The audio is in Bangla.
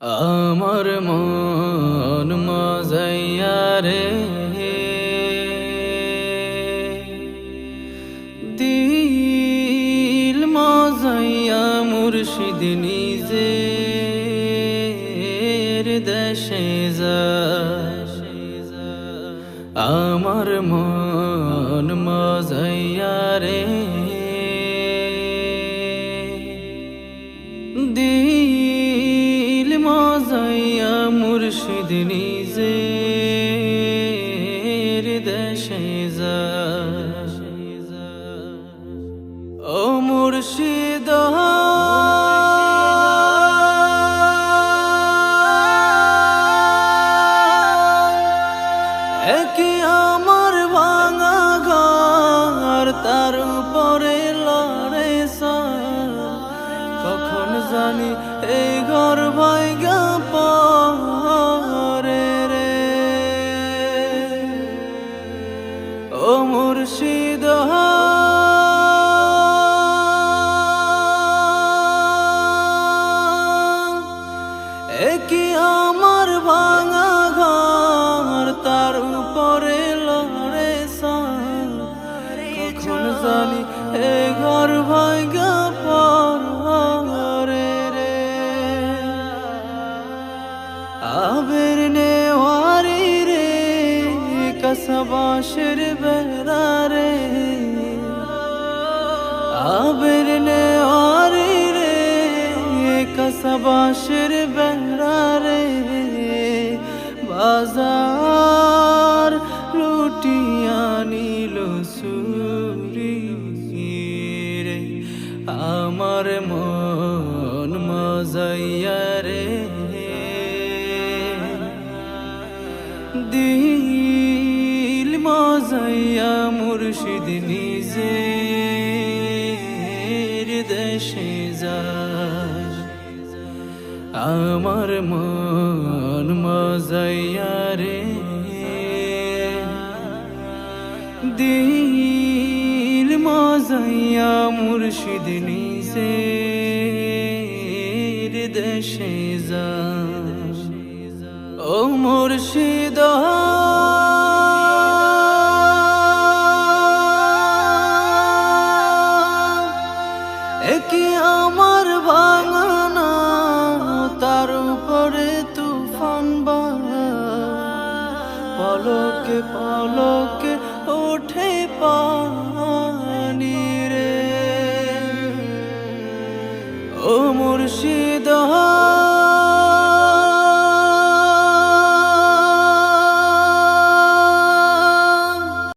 আমার মন মজাইয়া রে দিল মজাইয়া মুর্শিদ নিজের দেশে যা। আমার মন মজাইয়া রে দিল মজাইয়া মুর্শিদ নিজের দেশে যা। ও মুর্শিদ কি আমার ভাঙা ঘর তার উপরে লড়ে কখন জানি এই ঘর ভাইগা পরে রে। ও মুর্শিদ কি আমার ভাঙা ঘর তার উপরে লড়ে কখন জানি এ ঘর ভাইগা পরে রে। আবের নেওয়ারি রে কসবাসের বেড়া রে। আবের নেওয়ারি রে কসবাসের বেড়া রে। বাজার লুটিয়া নিল সুরি রে। আমার মন মজাইয়া রে দিল মজাইয়া মুর্শিদ নিজের দেশে যা। আমার মন মজাইয়া রে দিল মজাইয়া মুর্শিদ নিজের দেশে যা। ও মুর্শিদ কি আমার ভাঙানা তার উপরে তুফান পলকে পলকে ওঠে পানি রে। ও মুর্শিদ